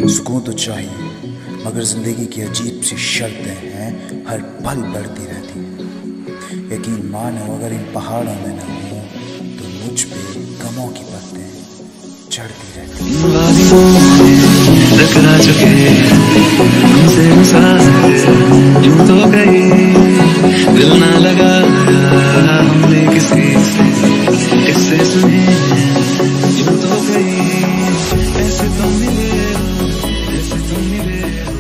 सुकून तो चाहिए, मगर जिंदगी की अजीब सी शर्तें हैं, हर पल बढ़ती रहती हैं। यकीन मानो अगर इन पहाड़ों में न हूँ तो मुझ पे गमों की परतें चढ़ती रहती हैं। टकरा चुके हमसे यूं तो कहीं दिल ना लगाया हमने किसी से, किससे सुने यूं तो कहीं ऐसे तो मिले हो, ऐसे तो मिले हो।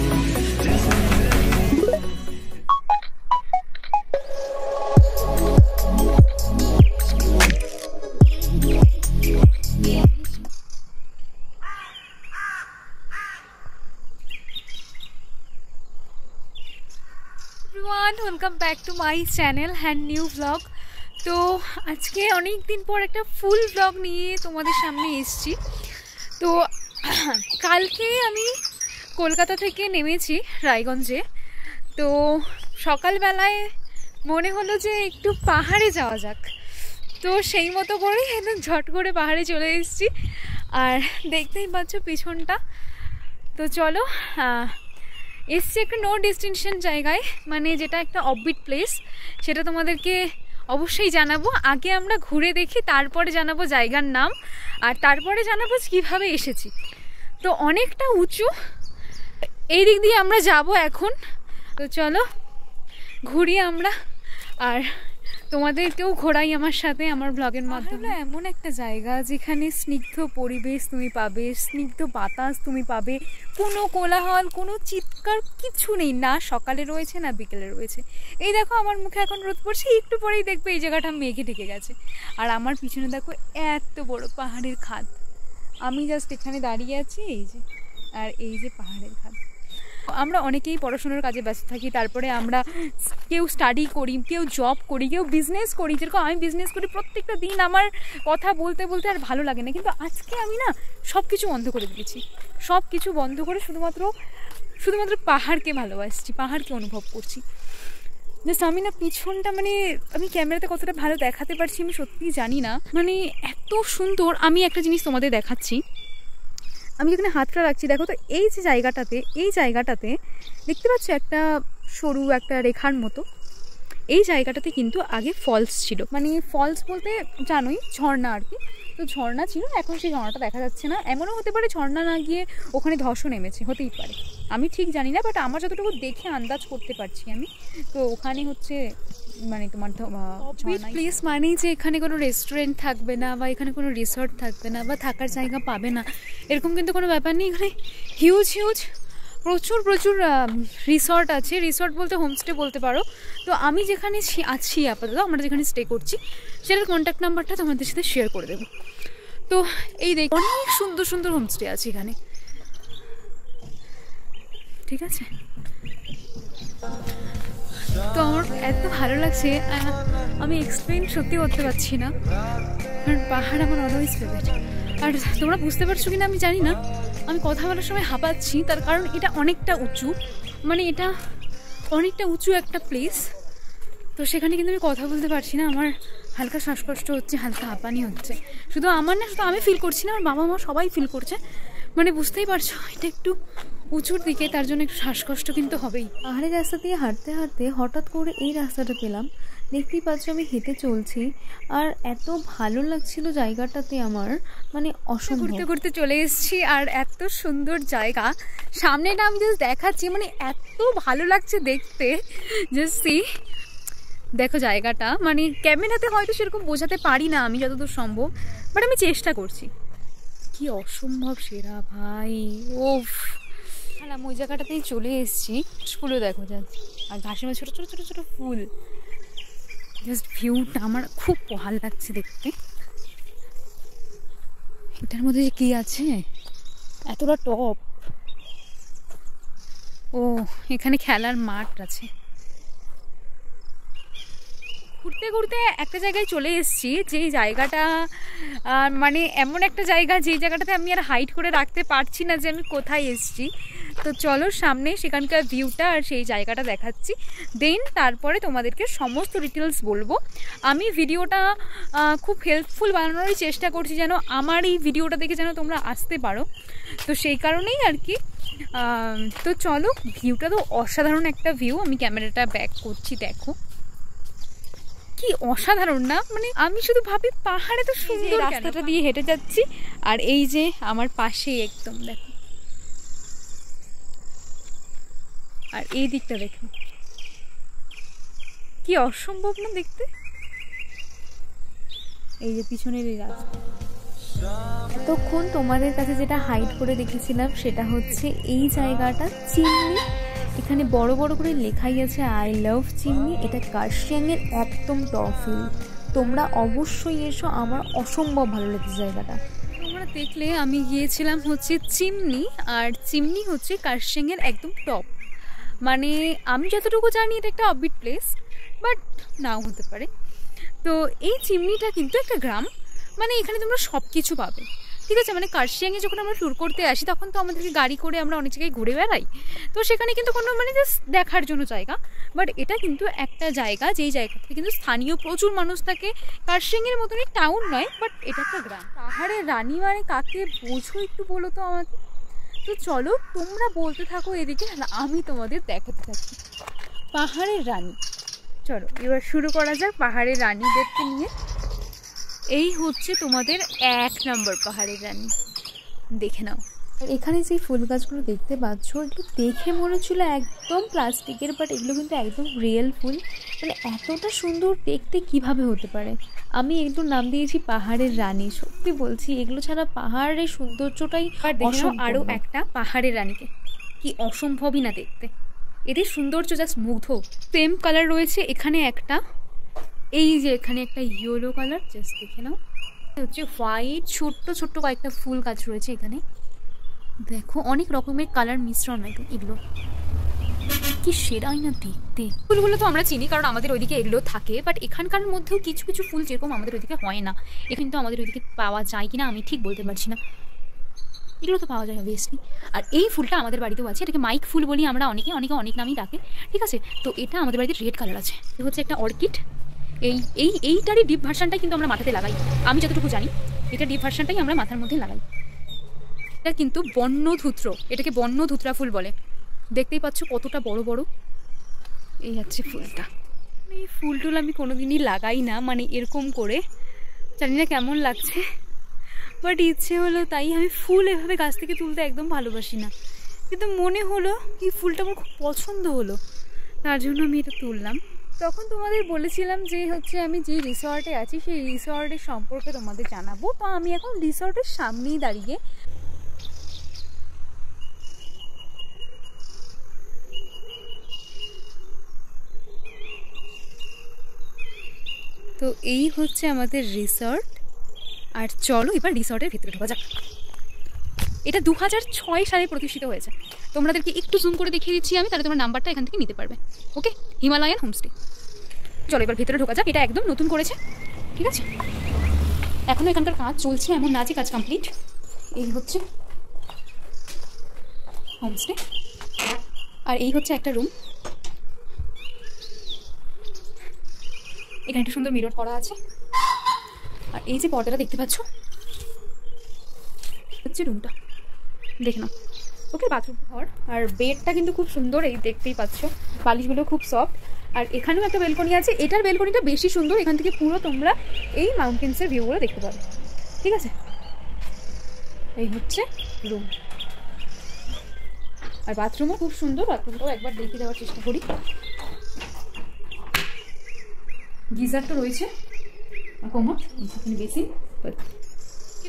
Welcome back to my channel hand new blog. তো আজকে অনেক দিন পর একটা ফুল ব্লগ নিয়ে তোমাদের সামনে এসেছি। তো কালকে আমি কলকাতা থেকে নেমেছি রায়গঞ্জে। তো সকালবেলায় মনে হলো যে একটু পাহাড়ে যাওয়া যাক, তো সেই মতো করে একদম ঝট করে পাহাড়ে চলে এসেছি। আর দেখতেই পাচ্ছ পিছনটা। তো চলো এসছি একটা নো ডেস্টিনেশন জায়গায়, মানে যেটা একটা অফবিট প্লেস, সেটা তোমাদেরকে অবশ্যই জানাবো। আগে আমরা ঘুরে দেখি, তারপরে জানাবো জায়গার নাম, আর তারপরে জানাবো কীভাবে এসেছি। তো অনেকটা উঁচু, এই দিক দিয়ে আমরা যাব এখন। তো চলো ঘুরি আমরা, আর তোমাদেরকেও ঘোরাই আমার সাথে আমার ব্লগের মাধ্যমে। এমন একটা জায়গা যেখানে স্নিগ্ধ পরিবেশ তুমি পাবে, স্নিগ্ধ বাতাস তুমি পাবে, কোনো কোলাহল, কোনো চিৎকার কিছু নেই, না সকালে রয়েছে না বিকেলে রয়েছে। এই দেখো আমার মুখে এখন রোদ পড়ছে, একটু পরেই দেখবে এই জায়গাটা মেঘে ঢেকে গেছে। আর আমার পিছনে দেখো এত বড় পাহাড়ের খাদ, আমি জাস্ট এখানে দাঁড়িয়ে আছি, এই যে, আর এই যে পাহাড়ের খাদ। আমরা অনেকেই পড়াশোনার কাজে ব্যস্ত থাকি, তারপরে আমরা কেউ স্টাডি করি, কেউ জব করি, কেউ বিজনেস করি। যেরকম আমি বিজনেস করি, প্রত্যেকটা দিন আমার কথা বলতে বলতে আর ভালো লাগে না, কিন্তু আজকে আমি না সব কিছু বন্ধ করে দিয়েছি। সব কিছু বন্ধ করে শুধুমাত্র পাহাড়কে ভালোবাসছি, পাহাড়কে অনুভব করছি। জাস্ট আমি না পিছনটা, মানে আমি ক্যামেরাতে কতটা ভালো দেখাতে পারছি আমি সত্যিই জানি না, মানে এত সুন্দর। আমি একটা জিনিস তোমাদের দেখাচ্ছি, আমি এখানে হাতটা রাখছি, দেখো তো এই যে জায়গাটাতে দেখতে পাচ্ছ একটা সরু একটা রেখার মতো। এই জায়গাটাতে কিন্তু আগে ফলস ছিল, মানে ফলস বলতে জানোই ঝর্ণা আর কি। তো ঝর্ণা ছিল, এখন সেই ঝর্ণাটা দেখা যাচ্ছে না। এমনও হতে পারে ঝর্ণা না গিয়ে ওখানে ধসও নেমেছে, হতেই পারে, আমি ঠিক জানি না, বাট আমার যতটুকু দেখে আন্দাজ করতে পারছি আমি। তো ওখানে হচ্ছে মানে তোমার প্লেস মানেই যে এখানে কোনো রেস্টুরেন্ট থাকবে না, বা এখানে কোনো রিসর্ট থাকবে না, বা থাকার জায়গা পাবে না, এরকম কিন্তু কোনো ব্যাপার নেই। এখানে হিউজ প্রচুর রিসর্ট আছে। রিসর্ট বলতে হোমস্টে বলতে পারো। তো আমি যেখানে আছি আপাতত, আমরা যেখানে স্টে করছি, সেটার কন্ট্যাক্ট নাম্বারটা তোমাদের সাথে শেয়ার করে দেবো। তো এই দেখ অনেক সুন্দর হোমস্টে আছে এখানে, ঠিক আছে। তো আমার এত ভালো লাগছে, আমি এক্সপ্লেন সত্যি করতে পারছি না, কারণ পাহাড় আমার অলওয়েজ ফেভারিট। আর তোমরা বুঝতে পারছো কিনা আমি জানি না, আমি কথা বলার সময় হাঁপাচ্ছি, তার কারণ এটা অনেকটা উঁচু, মানে এটা অনেকটা উঁচু একটা প্লেস। তো সেখানে কিন্তু আমি কথা বলতে পারছি না, আমার হালকা শ্বাসকষ্ট হচ্ছে, হালকা হাঁপানি হচ্ছে। শুধু আমার না, শুধু আমি ফিল করছি না, আমার বাবা মা সবাই ফিল করছে। মানে বুঝতেই পারছো এটা একটু উঁচুর দিকে, তার জন্য একটু শ্বাসকষ্ট কিন্তু হবেই। পাহাড়ের রাস্তা দিয়ে হাঁটতে হাঁটতে হঠাৎ করে এই রাস্তাটা পেলাম, দেখতেই পাচ্ছ আমি হেঁটে চলছি, আর এত ভালো লাগছিল জায়গাটাতে আমার, মানে অসম্ভব। ঘুরতে চলে এসেছি, আর এত সুন্দর জায়গা সামনেটা আমি জাস্ট দেখাচ্ছি, মানে এত ভালো লাগছে দেখতে। জাস্ট দেখো জায়গাটা, মানে ক্যামেরাতে হয়তো সেরকম বোঝাতে পারি না আমি যতদূর সম্ভব, বাট আমি চেষ্টা করছি। কি অসম্ভব সেরা ভাই, ওফ। আমি ওই জায়গাটাতেই চলে এসেছি, ফুলও দেখো জাস্ট, আর ঘাসের মধ্যে ছোটো ফুল, জাস্ট ভিউটা আমার খুব ভালো লাগছে দেখতে। এটার মধ্যে যে কি আছে, এতটা টপ, ও এখানে খেলার মাঠ আছে। ঘুরতে ঘুরতে একটা জায়গায় চলে এসেছি, যেই জায়গাটা মানে এমন একটা জায়গা যেই জায়গাটাতে আমি আর হাইড করে রাখতে পারছি না যে আমি কোথায় এসেছি। তো চলো সামনে সেখানকার ভিউটা আর সেই জায়গাটা দেখাচ্ছি, দেন তারপরে তোমাদেরকে সমস্ত ডিটেলস বলবো। আমি ভিডিওটা খুব হেল্পফুল বানানোরই চেষ্টা করছি, যেন আমার এই ভিডিওটা দেখে যেন তোমরা আসতে পারো, তো সেই কারণেই আর কি। তো চলো, ভিউটা তো অসাধারণ একটা ভিউ। আমি ক্যামেরাটা ব্যাক করছি, দেখো কি অসাধারণ না, মানে আমি শুধু ভাবি পাহাড়ে তো সুন্দর। রাস্তাটা দিয়ে হেঁটে যাচ্ছি আর এই যে আমার পাশেই একদম দেখো, আর এই দিকটা দেখো কি অসম্ভব না দেখতে। এই যে পিছনের এই রাস্তা, এতক্ষণ তোমাদের কাছে যেটা হাইড করে দেখেছিলাম সেটা হচ্ছে এই জায়গাটা চিমনি। এখানে বড় বড় করে লেখাই আছে আই লাভ চিমনি। এটা কার্শিয়াংয়ের একদম টপ হিল। তোমরা অবশ্যই এসো, আমার অসম্ভব ভালো লেগেছে জায়গাটা। তোমরা দেখলে আমি গিয়েছিলাম হচ্ছে চিমনি, আর চিমনি হচ্ছে কার্শিয়াংয়ের একদম টপ। মানে আমি যতটুকু জানি এটা একটা অফবিট প্লেস, বাট নাও হতে পারে। তো এই চিমনিটা কিন্তু একটা গ্রাম, মানে এখানে তোমরা সব কিছু পাবে, ঠিক আছে। মানে কার্শিয়াংয়ে যখন আমরা ট্যুর করতে আসি তখন তো আমাদেরকে গাড়ি করে আমরা অনেক জায়গায় ঘুরে বেড়াই, তো সেখানে কিন্তু কোনো মানে জাস্ট দেখার জন্য জায়গা, বাট এটা কিন্তু একটা জায়গা যেই জায়গাতে কিন্তু স্থানীয় প্রচুর মানুষ থাকে। কার্শিয়াংয়ের মতনই টাউন নয়, বাট এটা একটা গ্রাম। পাহাড়ের রানী মানে কাকে বোঝো একটু বলো তো আমাকে। তো চলো তোমরা বলতে থাকো এদিকে, আমি তোমাদের দেখাতে থাকি পাহাড়ের রানী। চলো এবার শুরু করা যাক পাহাড়ের রানীদেরকে নিয়ে। এই হচ্ছে তোমাদের 1 নম্বর পাহাড়ের রানী, দেখে নাও। আর এখানে যে ফুল গাছগুলো দেখতে পাচ্ছ, এগুলো দেখে মনে হচ্ছিল একদম প্লাস্টিকের, বাট এগুলো কিন্তু একদম রিয়েল ফুল। মানে এতটা সুন্দর দেখতে কিভাবে হতে পারে। আমি এগুলোর নাম দিয়েছি পাহাড়ের রানী। সত্যি বলছি, এগুলো ছাড়া পাহাড়ের সৌন্দর্যটাই আরও একটা পাহাড়ের রানীকে কি অসম্ভবই না দেখতে। এদের সৌন্দর্য জাস্ট মুগ্ধ। সেম কালার রয়েছে এখানে একটা, এই যে এখানে একটা ইয়েলো কালার, জাস্ট দেখে নাও। হচ্ছে হোয়াইট ছোট্ট ছোট্ট কয়েকটা ফুল গাছ রয়েছে এখানে, দেখো অনেক রকমের কালার মিশ্রণ এগুলো কি সেরাই না দেখতে। ফুলগুলো তো আমরা চিনি কারণ আমাদের ওইদিকে এগুলো থাকে, বাট এখানকার মধ্যেও কিছু কিছু ফুল যেরকম আমাদের ওইদিকে হয় না, এ কিন্তু আমাদের ওইদিকে পাওয়া যায় কিনা আমি ঠিক বলতে পারছি না। এগুলো তো পাওয়া যায় অবভিয়াসলি। আর এই ফুলটা আমাদের বাড়িতেও আছে, এটাকে মাইক ফুল বলি আমরা, অনেকে অনেক নামই ডাকে, ঠিক আছে। তো এটা আমাদের বাড়িতে রেড কালার আছে। এটা হচ্ছে একটা অর্কিড। এইটারই ডিপ ভার্সানটাই কিন্তু আমরা মাথাতে লাগাই, আমি যতটুকু জানি এটা ডিপ ভার্সানটাই আমরা মাথার মধ্যে লাগাই। এটা কিন্তু বন্যধূত্র, এটাকে বন্যধূত্রা ফুল বলে। দেখতেই পাচ্ছ কতটা বড় বড়। এই হচ্ছে ফুলটা। এই ফুলটুল আমি কোনোদিনই লাগাই না, মানে এরকম করে, জানি না কেমন লাগছে, বাট ইচ্ছে হলো তাই। আমি ফুল এভাবে গাছ থেকে তুলতে একদম ভালোবাসি না, কিন্তু মনে হলো এই ফুলটা আমার খুব পছন্দ হলো, তার জন্য আমি এটা তুললাম। তখন তোমাদের বলেছিলাম যে হচ্ছে আমি যে রিসর্টে আছি সেই রিসর্টের সম্পর্কে তোমাদের জানাবো। তো আমি এখন রিসর্টের সামনেই দাঁড়িয়ে। তো এই হচ্ছে আমাদের রিসর্ট, আর চলো এবার রিসর্টের ভেতরে ঢোকা যাক। এটা 2006 সালে প্রতিষ্ঠিত হয়েছে। তোমাদেরকে একটু জুম করে দেখিয়ে দিচ্ছি আমি, তাহলে তোমার নাম্বারটা এখান থেকে নিতে পারবে। ওকে, হিমালয়ান হোমস্টে। চলো এবার ভেতরে ঢোকা যাক। এটা একদম নতুন করেছে, ঠিক আছে। এখনও এখানকার কাজ চলছে, এমন না যে কাজ কমপ্লিট। এই হচ্ছে হোমস্টে, আর এই হচ্ছে একটা রুম। এখানে একটা সুন্দর মিরর করা আছে, আর এই যে পর্দাটা দেখতে পাচ্ছ হচ্ছে রুমটা, দেখে নাও। ওকে, বাথরুম ঘর। আর বেডটা কিন্তু খুব সুন্দর, এই দেখতেই পাচ্ছ, বালিশগুলো খুব সফট। আর এখানেও একটা বেলকনি আছে, এটার বেলকনিটা বেশি সুন্দর, এখান থেকে পুরো তোমরা এই মাউন্টেন্সের ভিউগুলো দেখতে পাবে, ঠিক আছে। এই হচ্ছে রুম, আর বাথরুমও খুব সুন্দর। বাথরুমটাও একবার দেখিয়ে দেওয়ার চেষ্টা করি। গিজার তো রয়েছে, কোমর, বেসিন।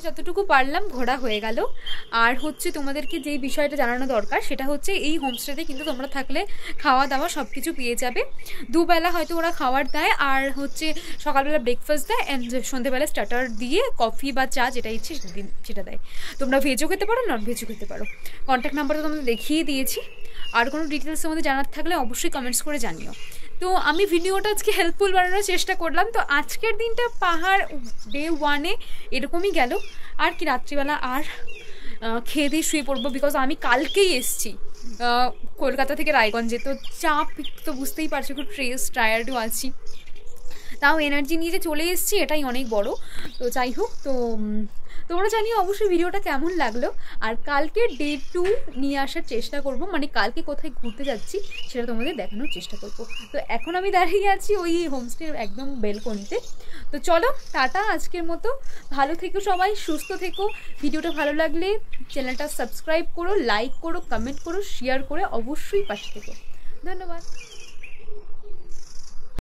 যতটুকু পারলাম ঘোরা হয়ে গেল। আর হচ্ছে তোমাদেরকে যেই বিষয়টা জানানো দরকার সেটা হচ্ছে এই হোমস্টেতে কিন্তু তোমরা থাকলে খাওয়া দাওয়া সব কিছু পেয়ে যাবে। দুবেলা হয়তো ওরা খাবার দেয়, আর হচ্ছে সকালবেলা ব্রেকফাস্ট দেয়, অ্যান্ড সন্ধ্যেবেলা স্টার্টার দিয়ে কফি বা চা যেটা ইচ্ছে সেটা দেয়। তোমরা ভেজও খেতে পারো, নন ভেজও খেতে পারো। কন্ট্যাক্ট নাম্বারটা তোমাদের দেখিয়ে দিয়েছি। আর কোনো ডিটেলস তোমাদের জানার থাকলে অবশ্যই কমেন্টস করে জানিও। তো আমি ভিডিওটা আজকে হেল্পফুল বানানোর চেষ্টা করলাম। তো আজকের দিনটা পাহাড় ডে 1-এ এরকমই গেল। আর কি রাত্রিবেলা আর খেয়ে দিয়ে শুয়ে পড়বো, বিকজ আমি কালকেই এসছি কলকাতা থেকে রায়গঞ্জে। তো চাপ তো বুঝতেই পারছো, একটু টায়ার্ডও আছি, তাও এনার্জি নিয়ে যে চলে এসেছি এটাই অনেক বড়। তো যাই হোক, তো তোমরা জানিও অবশ্যই ভিডিওটা কেমন লাগলো। আর কালকে ডে 2 নিয়ে আসার চেষ্টা করব, মানে কালকে কোথায় ঘুরতে যাচ্ছি সেটা তোমাদের দেখানোর চেষ্টা করব। তো এখন আমি দাঁড়িয়ে আছি ওই হোমস্টের একদম বেলকনিতে। তো চলো টাটা আজকের মতো, ভালো থেকো সবাই, সুস্থ থেকো। ভিডিওটা ভালো লাগলে চ্যানেলটা সাবস্ক্রাইব করো, লাইক করো, কমেন্ট করো, শেয়ার করে অবশ্যই পাশে থেকো। ধন্যবাদ।